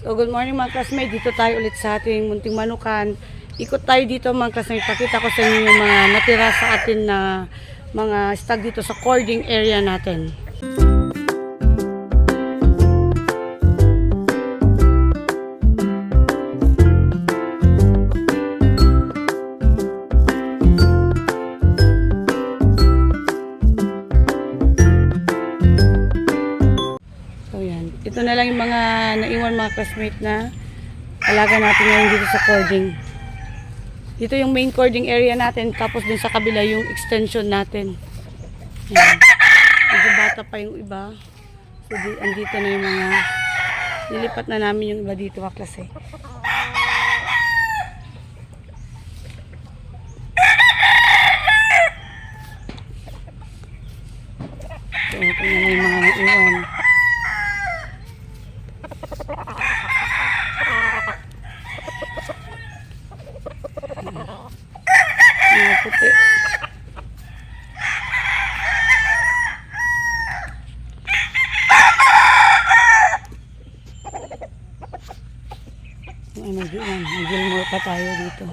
So, good morning mga classmates. Dito tayo ulit sa ating munting manukan. Ikot tayo dito mga classmates. Pakita ko sa inyo yung mga natira sa atin na mga stag dito sa cording area natin. Ito na lang yung mga naiwan mga classmate na alaga natin ngayon dito sa cording. Dito yung main cording area natin, tapos dun sa kabila yung extension natin. Ayan. Medyo bata pa yung iba. So andito na yung mga nilipat na namin yung iba dito mga klase. So ito na yung mga naiwan. Mga puti. Mag-Gilmore pa tayo dito.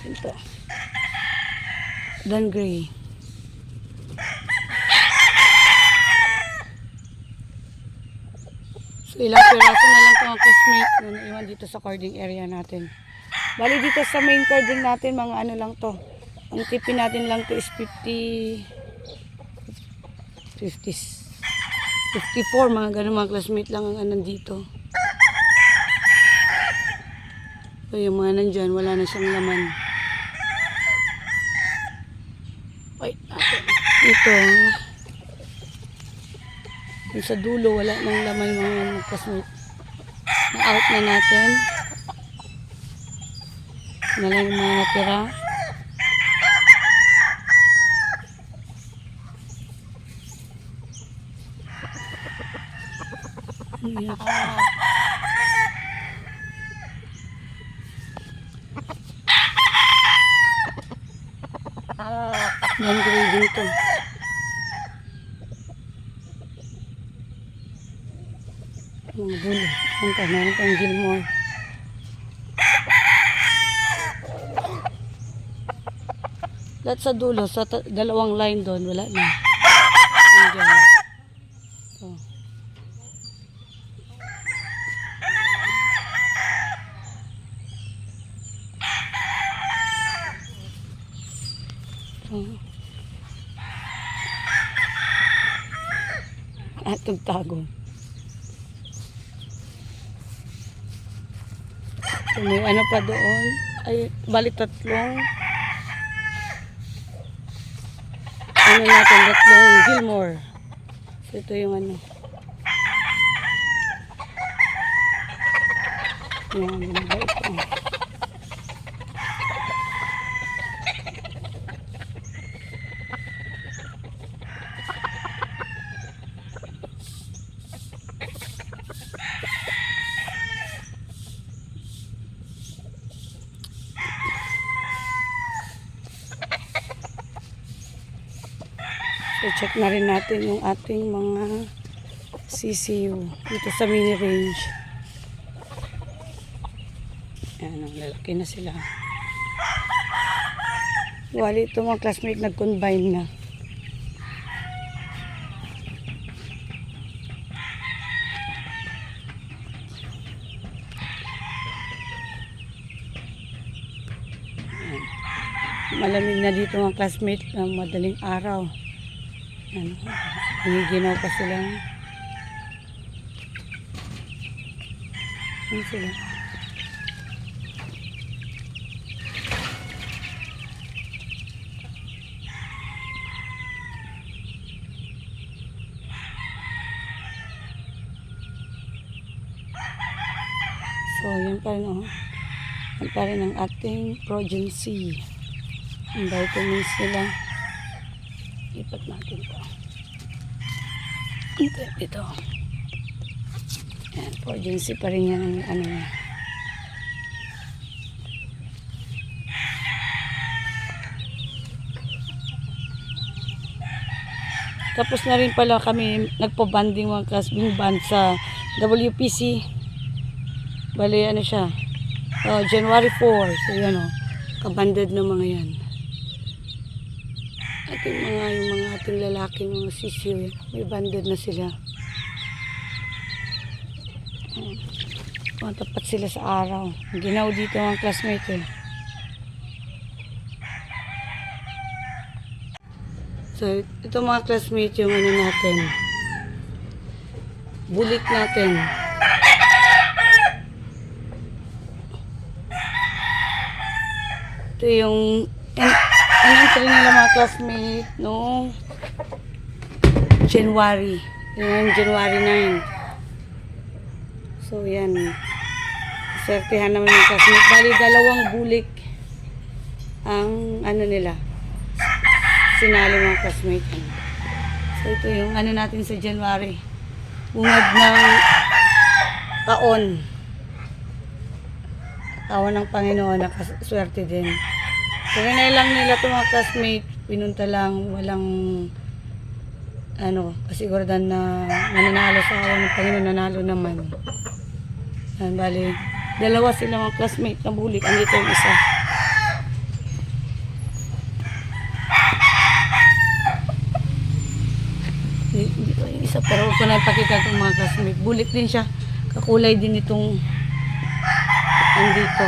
Ito. Dan Gray. So, ilang piraso na lang ito ang classmate na naiwan dito sa cording area natin. Bali dito sa main cording natin, mga ano lang to. Ang tipin natin lang to is 54, mga ganun mga classmate lang ang nandito. So, yung mga nandyan, wala na siyang laman. Wait natin. Ito. Yung sa dulo, wala nang laman mga classmate. Na-out na natin. Na lang yung mga natira. Yan grading to. Mga dulo. Punta na pang Gilmore. Lahat sa dulo, sa dalawang line doon, wala na. Andiyan. So. Atong tago. So, may ano pa doon. Ay, bali tatlong. Ano natin, tatlong Gilmore. So, ito yung ano. Yan, ano ba ito? So, check na rin natin yung ating mga CCU dito sa mini range. Ayan, lalaki na sila. Wali ito mga classmate nag-combine na. Ayan. Malamig na dito mga classmate, madaling araw. Ano, hiniginaw pa sila. Ano sila? So, yan pa rin, oh. Yan pa rin ang ating progeny. Ang vitamins nila. Lipat natin ito. Ito. Ayan, progeny pa rin yan ang ano niya. Tapos na rin pala kami nagpo-banding mga classmate band sa WPC. Bali, ano siya? January 4. So, yan o. Kabanded na mga yan. Yung mga ating lalaking mga sisiyo. May banded na sila. Tapat sila sa araw. Ginaw dito mga classmate eh. So, ito mga classmate yung ano natin. Bulik natin. Ito yung entry nila mga classmate no January. Yung January 9. So, yan. Sertihan naman yung classmate. Bali, dalawang bulik ang ano nila. Sinali mga classmate. So, ito yung ano natin sa January. Bungad ng taon. Taon ng Panginoon. Nakaswerte din. Kaya lang nila ito mga classmate. Pinunta lang. Walang kasiguradan na nananalo sa awan ng Panginoon. Nanalo naman. Yan, bali. Dalawa sila mga classmate na bulik. Andito yung isa. Yung isa pero huwag ko na ipakita itong mga classmate. Bulik din siya. Kakulay din itong andito.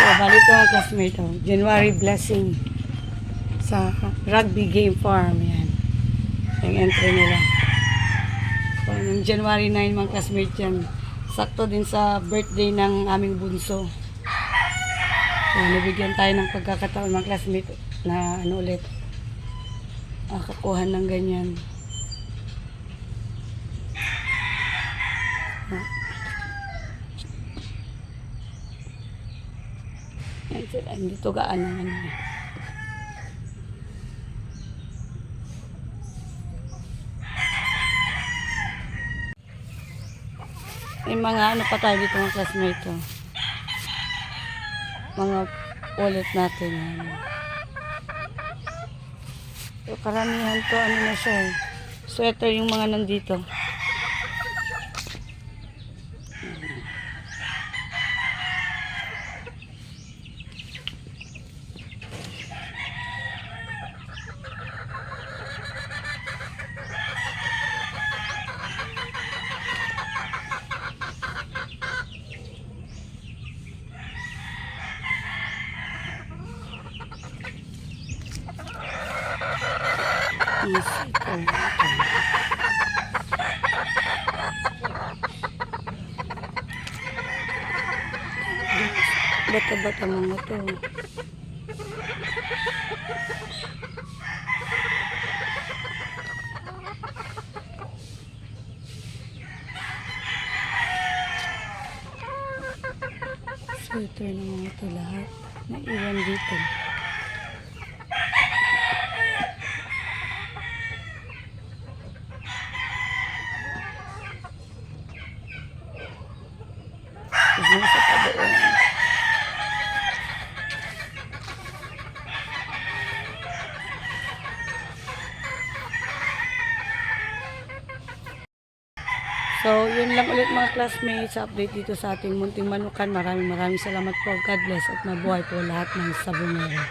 So, bali ito ang classmate. January blessing sa rugby game farm. Yan. Yung entry nila. So, ng January 9 mga classmate yan. Sakto din sa birthday ng aming bunso. So, nabigyan tayo ng pagkakataon mga classmate na ulit. Kakuha ng ganyan. Yan sila. Hindi to gaano May mga pa tayo dito mga classmate. Mga ulit natin. So, karamihan to na siya. Sweater yung mga nandito. Yes, ito. Bata-bata mga to. Sweater ng mga to lahat. Naiwan dito. Sa tabi. So, yun lang ulit mga classmates, update dito sa ating munting manukan. Maraming salamat po. God bless at mabuhay po lahat ng sabungero.